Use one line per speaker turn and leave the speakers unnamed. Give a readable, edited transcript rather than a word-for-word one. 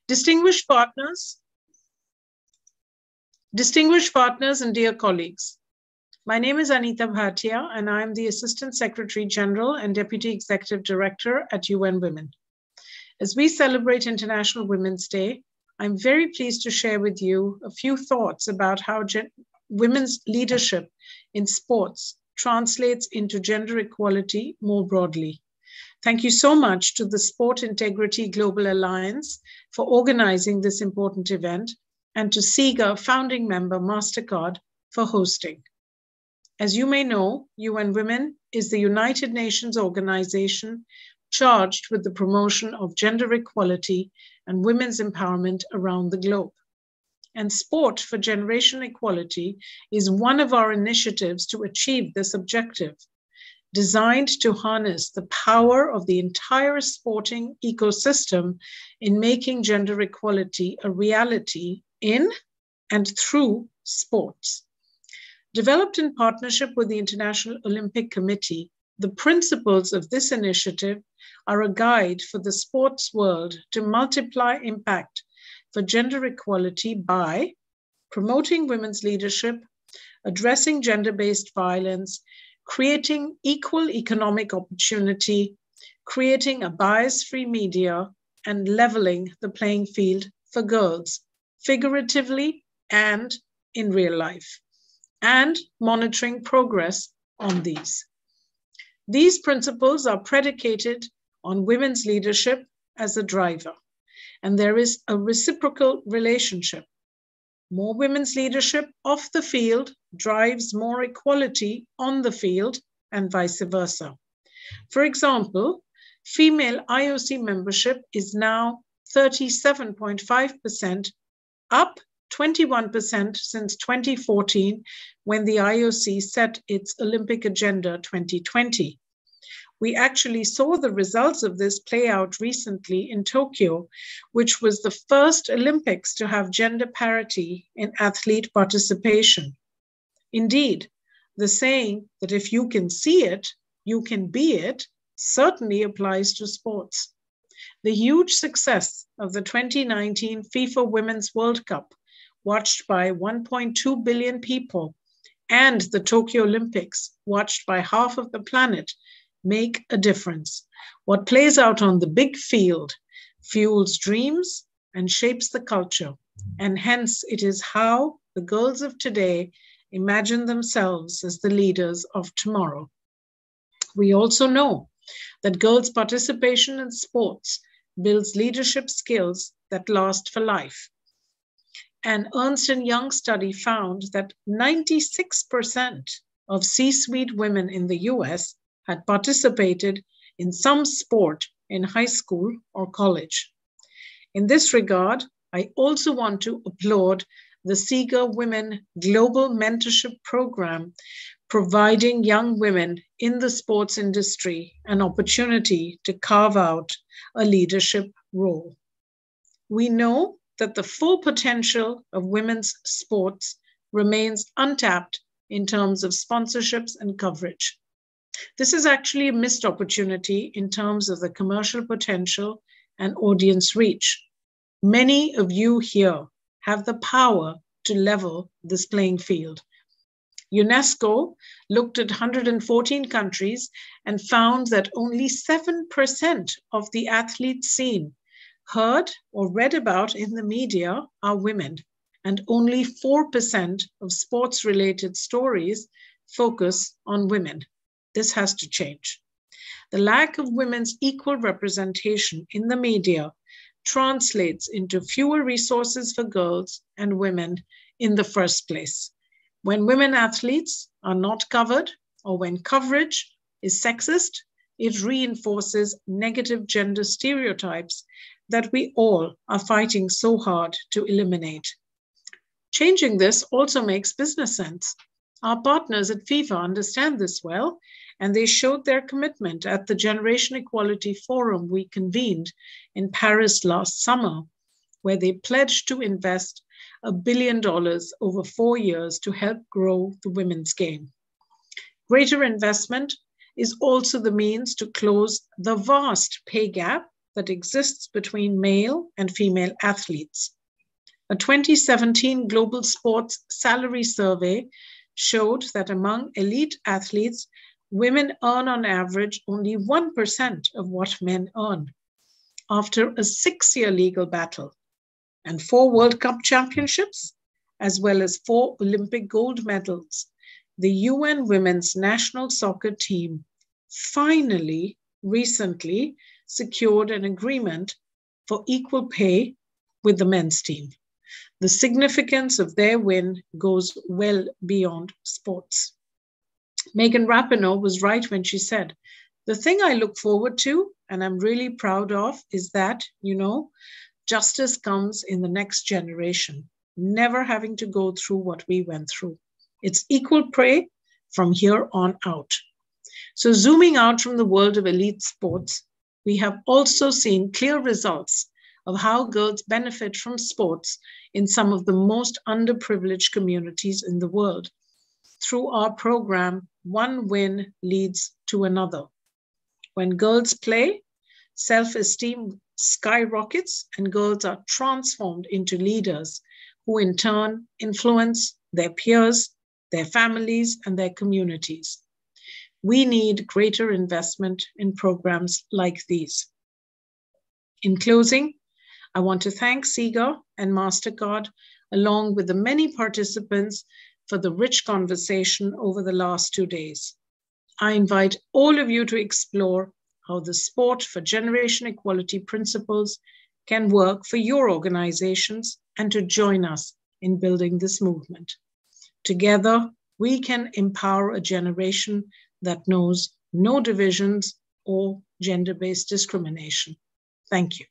Distinguished partners and dear colleagues, my name is Anita Bhatia and I am the Assistant Secretary General and Deputy Executive Director at UN Women. As we celebrate International Women's Day, I'm very pleased to share with you a few thoughts about how women's leadership in sports translates into gender equality more broadly. Thank you so much to the Sport Integrity Global Alliance for organizing this important event, and to SIGA founding member MasterCard for hosting. As you may know, UN Women is the United Nations organization charged with the promotion of gender equality and women's empowerment around the globe. And Sport for Generation Equality is one of our initiatives to achieve this objective, designed to harness the power of the entire sporting ecosystem in making gender equality a reality in and through sports. Developed in partnership with the International Olympic Committee, the principles of this initiative are a guide for the sports world to multiply impact for gender equality by promoting women's leadership, addressing gender-based violence, creating equal economic opportunity, creating a bias-free media, and leveling the playing field for girls, figuratively and in real life, and monitoring progress on these. These principles are predicated on women's leadership as a driver, and there is a reciprocal relationship. More women's leadership off the field drives more equality on the field and vice versa. For example, female IOC membership is now 37.5%, up 21% since 2014, when the IOC set its Olympic Agenda 2020. We actually saw the results of this play out recently in Tokyo, which was the first Olympics to have gender parity in athlete participation. Indeed, the saying that if you can see it, you can be it certainly applies to sports. The huge success of the 2019 FIFA Women's World Cup, watched by 1.2 billion people, and the Tokyo Olympics, watched by half of the planet, make a difference. What plays out on the big field fuels dreams and shapes the culture, and hence it is how the girls of today imagine themselves as the leaders of tomorrow. We also know that girls' participation in sports builds leadership skills that last for life. An Ernst & Young study found that 96% of C-suite women in the US had participated in some sport in high school or college. In this regard, I also want to applaud the SIGA Women Global Mentorship Program, providing young women in the sports industry an opportunity to carve out a leadership role. We know that the full potential of women's sports remains untapped in terms of sponsorships and coverage. This is actually a missed opportunity in terms of the commercial potential and audience reach. Many of you here have the power to level this playing field. UNESCO looked at 114 countries and found that only 7% of the athletes seen, heard, or read about in the media are women, and only 4% of sports-related stories focus on women. This has to change. The lack of women's equal representation in the media translates into fewer resources for girls and women in the first place. When women athletes are not covered, or when coverage is sexist, it reinforces negative gender stereotypes that we all are fighting so hard to eliminate. Changing this also makes business sense. Our partners at FIFA understand this well, and they showed their commitment at the Generation Equality Forum we convened in Paris last summer, where they pledged to invest $1 billion over 4 years to help grow the women's game. Greater investment is also the means to close the vast pay gap that exists between male and female athletes. A 2017 Global Sports Salary Survey showed that among elite athletes, women earn on average only 1% of what men earn. After a 6-year legal battle and 4 World Cup championships, as well as 4 Olympic gold medals, the UN Women's National Soccer Team finally, recently, secured an agreement for equal pay with the men's team. The significance of their win goes well beyond sports. Megan Rapinoe was right when she said, "The thing I look forward to, and I'm really proud of, is that, justice comes in the next generation, never having to go through what we went through. It's equal pay from here on out." So zooming out from the world of elite sports, we have also seen clear results of how girls benefit from sports in some of the most underprivileged communities in the world. Through our program, one win leads to another. When girls play, self-esteem skyrockets and girls are transformed into leaders who in turn influence their peers, their families, and their communities. We need greater investment in programs like these. In closing, I want to thank SIGA and MasterCard, along with the many participants, for the rich conversation over the last 2 days. I invite all of you to explore how the Sport for Generation Equality principles can work for your organizations and to join us in building this movement. Together, we can empower a generation that knows no divisions or gender-based discrimination. Thank you.